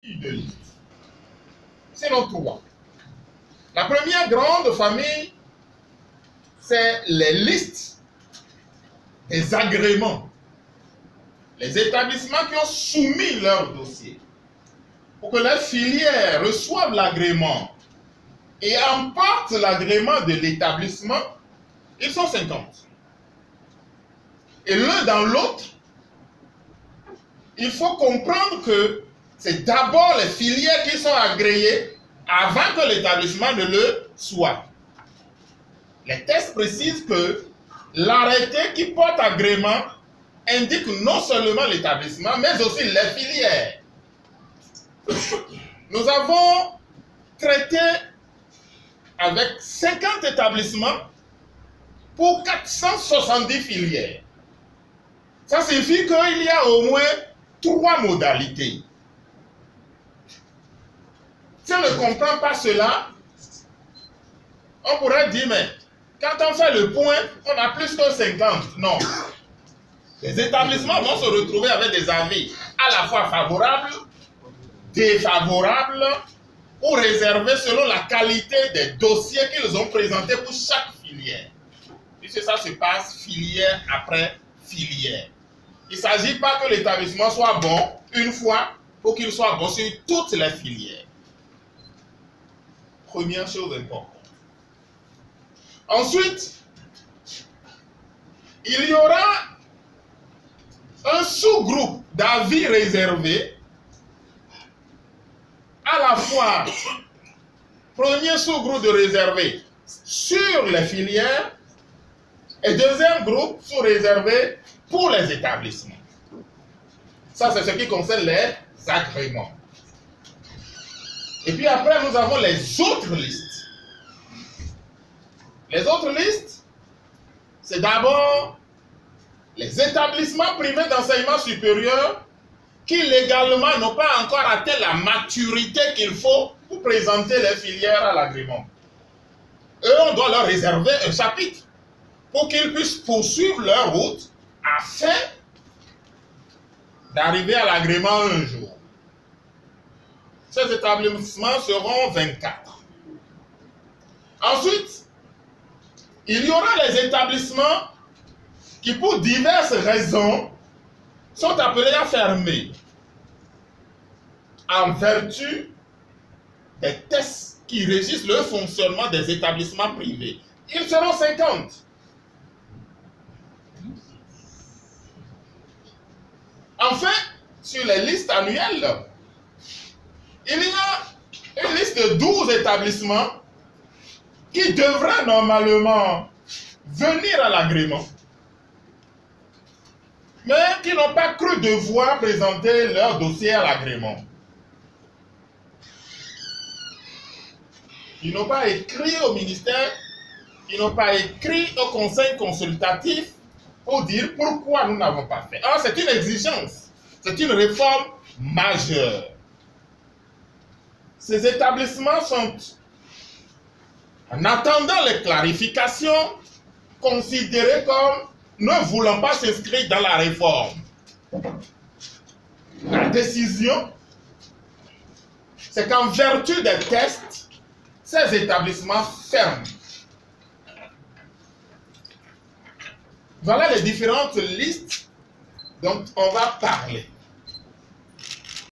de listes. Sinon trois. La première grande famille, c'est les listes des agréments. Les établissements qui ont soumis leur dossier pour que les filières reçoivent l'agrément et emportent l'agrément de l'établissement, ils sont 50. Et l'un dans l'autre, il faut comprendre que c'est d'abord les filières qui sont agréées avant que l'établissement ne le soit. Les textes précisent que l'arrêté qui porte agrément indique non seulement l'établissement, mais aussi les filières. Nous avons traité avec 50 établissements pour 470 filières. Ça signifie qu'il y a au moins 3 modalités. Si on ne comprend pas cela, on pourrait dire, mais quand on fait le point, on a plus que 50. Non. Les établissements vont se retrouver avec des avis à la fois favorables, défavorables ou réservés selon la qualité des dossiers qu'ils ont présentés pour chaque filière. Puisque ça se passe filière après filière. Il ne s'agit pas que l'établissement soit bon une fois pour qu'il soit bon sur toutes les filières. Première chose importante. Ensuite, il y aura un sous-groupe d'avis réservés, à la fois, premier sous-groupe de réservés sur les filières et deuxième groupe sous-réservé pour les établissements. Ça, c'est ce qui concerne les agréments. Et puis après, nous avons les autres listes. Les autres listes, c'est d'abord les établissements privés d'enseignement supérieur qui légalement n'ont pas encore atteint la maturité qu'il faut pour présenter les filières à l'agrément. Eux, on doit leur réserver un chapitre pour qu'ils puissent poursuivre leur route afin d'arriver à l'agrément un jour. Ces établissements seront 24. Ensuite, il y aura les établissements qui, pour diverses raisons, sont appelés à fermer en vertu des tests qui régissent le fonctionnement des établissements privés. Ils seront 50. Enfin, sur les listes annuelles, il y a une liste de 12 établissements qui devraient normalement venir à l'agrément, mais qui n'ont pas cru devoir présenter leur dossier à l'agrément. Ils n'ont pas écrit au ministère, ils n'ont pas écrit au conseil consultatif pour dire pourquoi nous n'avons pas fait. Alors c'est une exigence, c'est une réforme majeure. Ces établissements sont, en attendant les clarifications, considérés comme ne voulant pas s'inscrire dans la réforme. La décision, c'est qu'en vertu des tests, ces établissements ferment. Voilà les différentes listes dont on va parler.